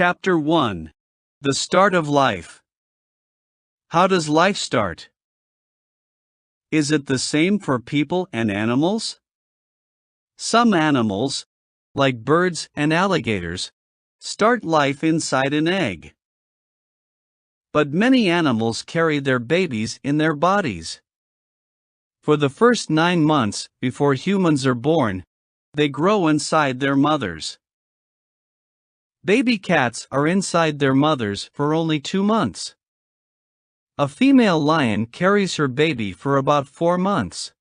Chapter 1. The Start of Life. How does life start? Is it the same for people and animals? Some animals, like birds and alligators, start life inside an egg. But many animals carry their babies in their bodies. For the first 9 months before humans are born, they grow inside their mothers. Baby cats are inside their mothers for only 2 months. A female lion carries her baby for about 4 months.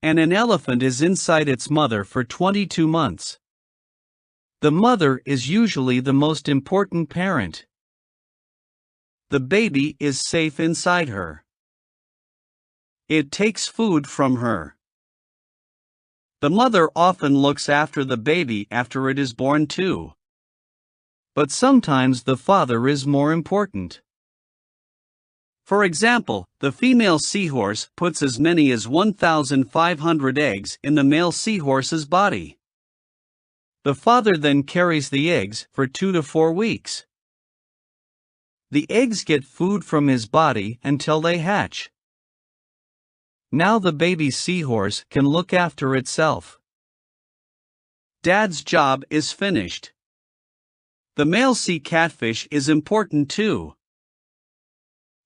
And an elephant is inside its mother for 22 months. The mother is usually the most important parent. The baby is safe inside her. It takes food from her. The mother often looks after the baby after it is born too. But sometimes the father is more important. For example, the female seahorse puts as many as 1,500 eggs in the male seahorse's body. The father then carries the eggs for 2 to 4 weeks. The eggs get food from his body until they hatch. Now the baby seahorse can look after itself. Dad's job is finished. The male sea catfish is important too.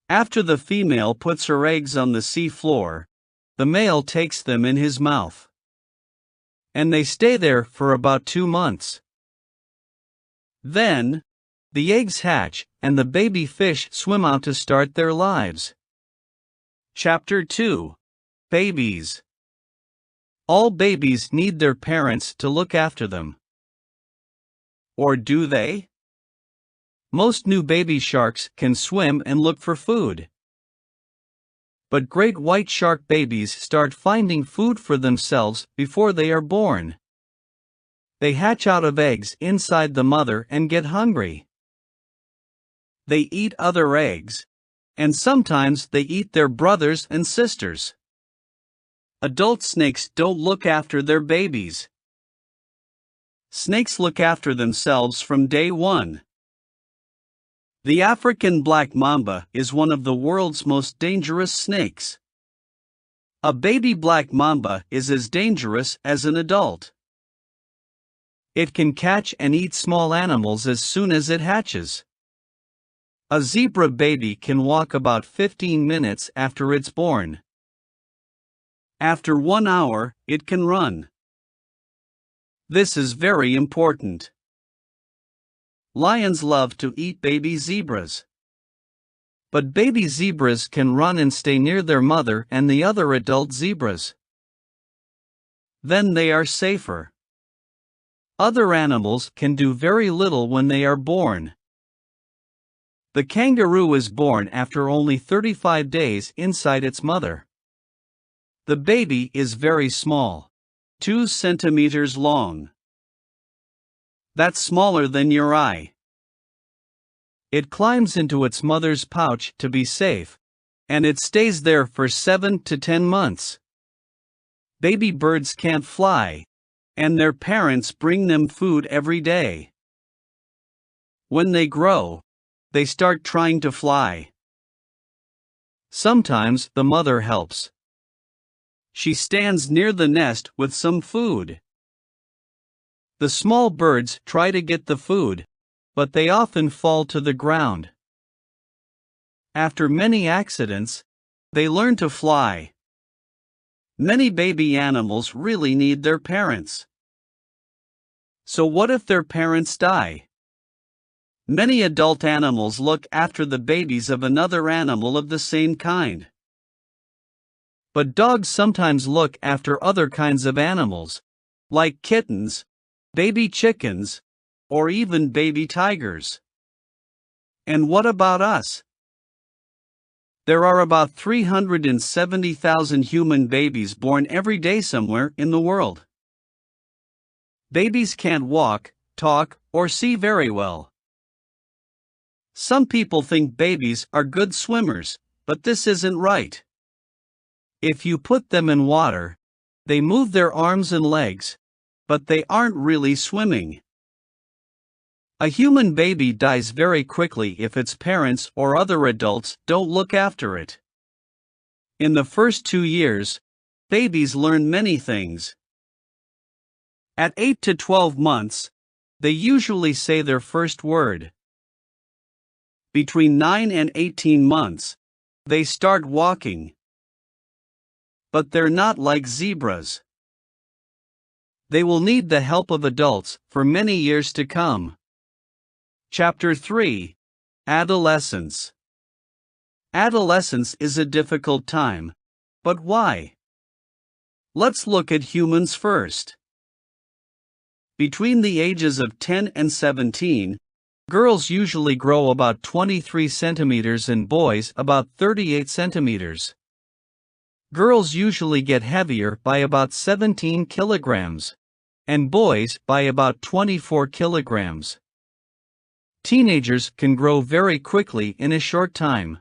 After the female puts her eggs on the sea floor, the male takes them in his mouth. And they stay there for about 2 months. Then, the eggs hatch and the baby fish swim out to start their lives. Chapter 2. Babies. All babies need their parents to look after them. Or do they? Most new baby sharks can swim and look for food. But great white shark babies start finding food for themselves before they are born. They hatch out of eggs inside the mother and get hungry. They eat other eggs, and sometimes they eat their brothers and sisters. Adult snakes don't look after their babies. Snakes look after themselves from day one. The African black mamba is one of the world's most dangerous snakes. A baby black mamba is as dangerous as an adult. It can catch and eat small animals as soon as it hatches. A zebra baby can walk about 15 minutes after it's born. After 1 hour, it can run. This is very important. Lions love to eat baby zebras. But baby zebras can run and stay near their mother and the other adult zebras. Then they are safer. Other animals can do very little when they are born. The kangaroo is born after only 35 days inside its mother. The baby is very small, 2 centimeters long. That's smaller than your eye. It climbs into its mother's pouch to be safe, and it stays there for 7 to 10 months. Baby birds can't fly, and their parents bring them food every day. When they grow, they start trying to fly. Sometimes the mother helps. She stands near the nest with some food. The small birds try to get the food, but they often fall to the ground. After many accidents, they learn to fly. Many baby animals really need their parents. So what if their parents die? Many adult animals look after the babies of another animal of the same kind. But dogs sometimes look after other kinds of animals, like kittens, baby chickens, or even baby tigers. And what about us? There are about 370,000 human babies born every day somewhere in the world. Babies can't walk, talk, or see very well. Some people think babies are good swimmers, but this isn't right. If you put them in water, they move their arms and legs, but they aren't really swimming. A human baby dies very quickly if its parents or other adults don't look after it. In the first 2 years, babies learn many things. At 8 to 12 months, they usually say their first word. Between 9 and 18 months, they start walking. But they're not like zebras. They will need the help of adults for many years to come. Chapter 3: Adolescence. Adolescence is a difficult time. But why? Let's look at humans first. Between the ages of 10 and 17, girls usually grow about 23 centimeters and boys about 38 centimeters. Girls usually get heavier by about 17 kilograms, and boys by about 24 kilograms. Teenagers can grow very quickly in a short time.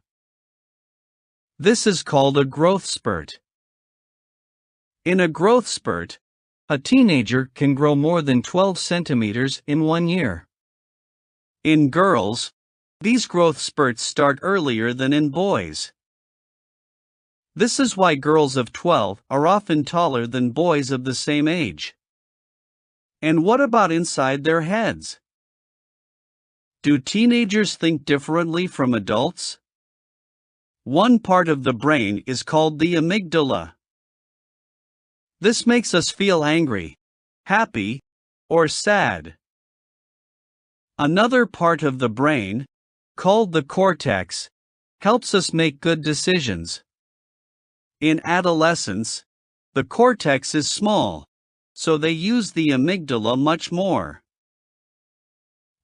This is called a growth spurt. In a growth spurt, a teenager can grow more than 12 centimeters in 1 year. In girls, these growth spurts start earlier than in boys. This is why girls of 12 are often taller than boys of the same age. And what about inside their heads? Do teenagers think differently from adults? One part of the brain is called the amygdala. This makes us feel angry, happy, or sad. Another part of the brain, called the cortex, helps us make good decisions. In adolescence, the cortex is small, so they use the amygdala much more.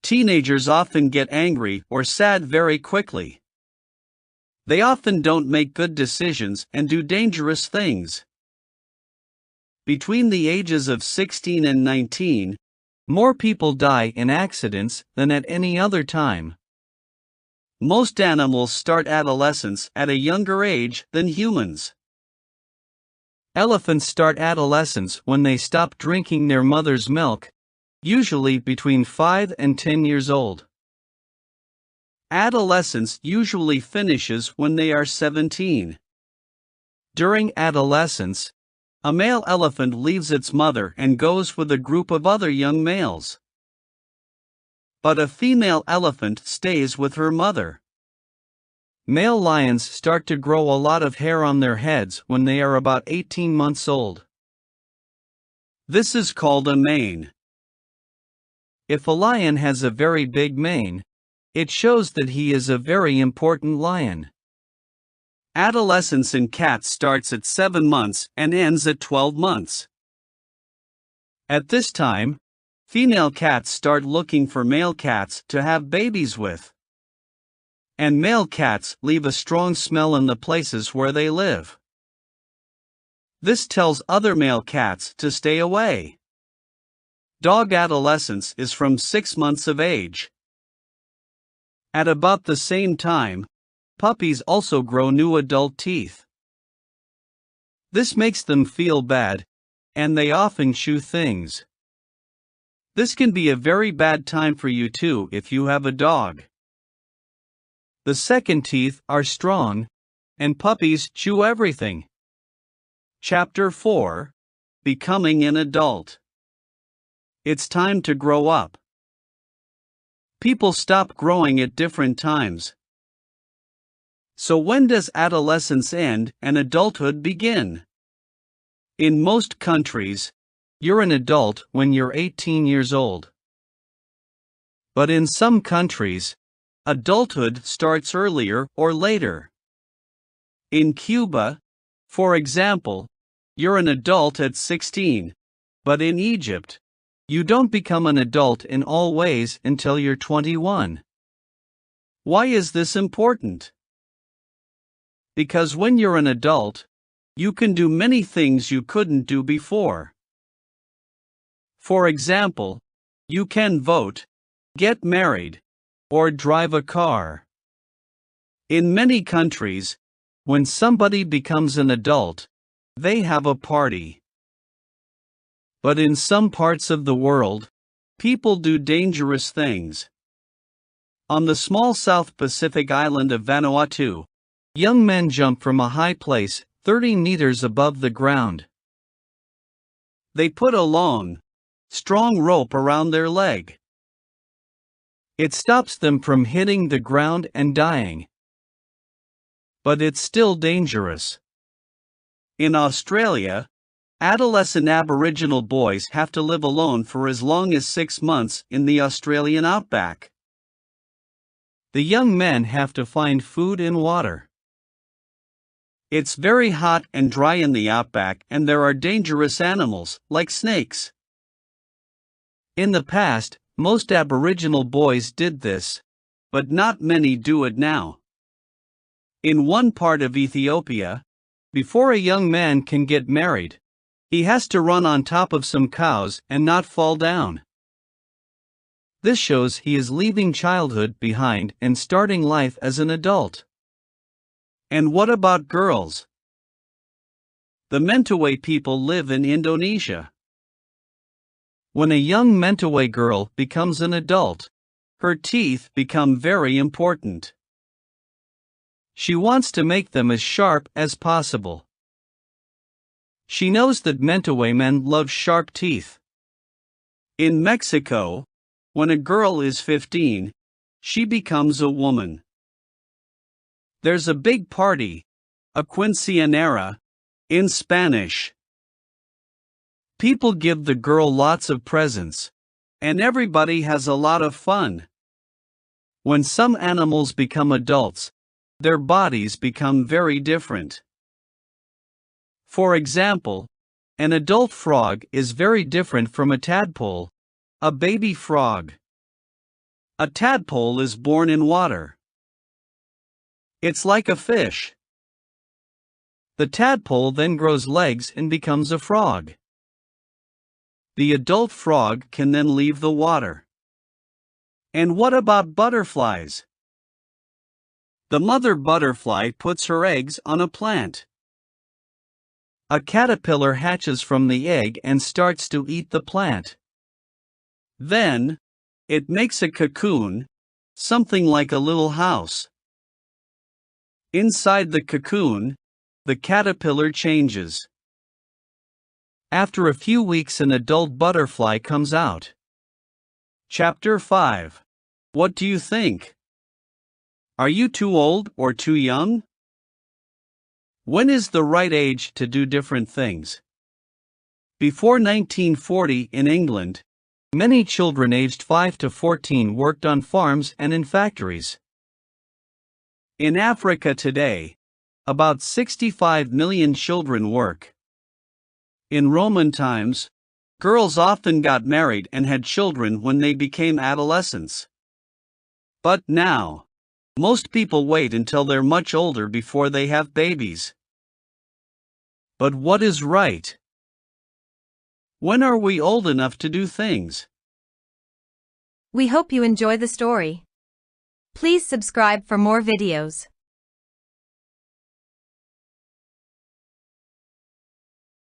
Teenagers often get angry or sad very quickly. They often don't make good decisions and do dangerous things. Between the ages of 16 and 19, more people die in accidents than at any other time. Most animals start adolescence at a younger age than humans. Elephants start adolescence when they stop drinking their mother's milk, usually between 5 and 10 years old. Adolescence usually finishes when they are 17. During adolescence, a male elephant leaves its mother and goes with a group of other young males. But a female elephant stays with her mother. Male lions start to grow a lot of hair on their heads when they are about 18 months old. This is called a mane. If a lion has a very big mane, it shows that he is a very important lion. Adolescence in cats starts at 7 months and ends at 12 months. At this time, female cats start looking for male cats to have babies with. And male cats leave a strong smell in the places where they live. This tells other male cats to stay away. Dog adolescence is from 6 months of age. At about the same time, puppies also grow new adult teeth. This makes them feel bad, and they often chew things. This can be a very bad time for you too if you have a dog. The second teeth are strong, and puppies chew everything. Chapter 4: Becoming an Adult. It's time to grow up. People stop growing at different times. So when does adolescence end and adulthood begin? In most countries, you're an adult when you're 18 years old. But in some countries, adulthood starts earlier or later. In Cuba, for example, you're an adult at 16, but in Egypt, you don't become an adult in all ways until you're 21. Why is this important? Because when you're an adult, you can do many things you couldn't do before. For example, you can vote, get married, or drive a car. In many countries, when somebody becomes an adult, they have a party. But in some parts of the world, People do dangerous things. On the small South Pacific island of Vanuatu, young men jump from a high place, 30 meters above the ground. They put a long, strong rope around their leg. It stops them from hitting the ground and dying. But it's still dangerous. In Australia, adolescent Aboriginal boys have to live alone for as long as 6 months in the Australian outback. The young men have to find food and water. It's very hot and dry in the outback, and there are dangerous animals, like snakes. In the past, most Aboriginal boys did this, but not many do it now. In one part of Ethiopia, before a young man can get married, he has to run on top of some cows and not fall down. This shows he is leaving childhood behind and starting life as an adult. And what about girls? The Mentawai people live in Indonesia. When a young Mentawai girl becomes an adult, her teeth become very important. She wants to make them as sharp as possible. She knows that Mentawai men love sharp teeth. In Mexico, when a girl is 15, she becomes a woman. There's a big party, a quinceañera, in Spanish. People give the girl lots of presents, and everybody has a lot of fun. When some animals become adults, their bodies become very different. For example, an adult frog is very different from a tadpole, a baby frog. A tadpole is born in water. It's like a fish. The tadpole then grows legs and becomes a frog. The adult frog can then leave the water. And what about butterflies? The mother butterfly puts her eggs on a plant. A caterpillar hatches from the egg and starts to eat the plant. Then, it makes a cocoon, something like a little house. Inside the cocoon, the caterpillar changes. After a few weeks, an adult butterfly comes out. Chapter 5. What do you think? Are you too old or too young? When is the right age to do different things? Before 1940 in England, many children aged 5 to 14 worked on farms and in factories. In Africa today, about 65 million children work. In Roman times, girls often got married and had children when they became adolescents. But now, most people wait until they're much older before they have babies. But what is right? When are we old enough to do things? We hope you enjoy the story. Please subscribe for more videos.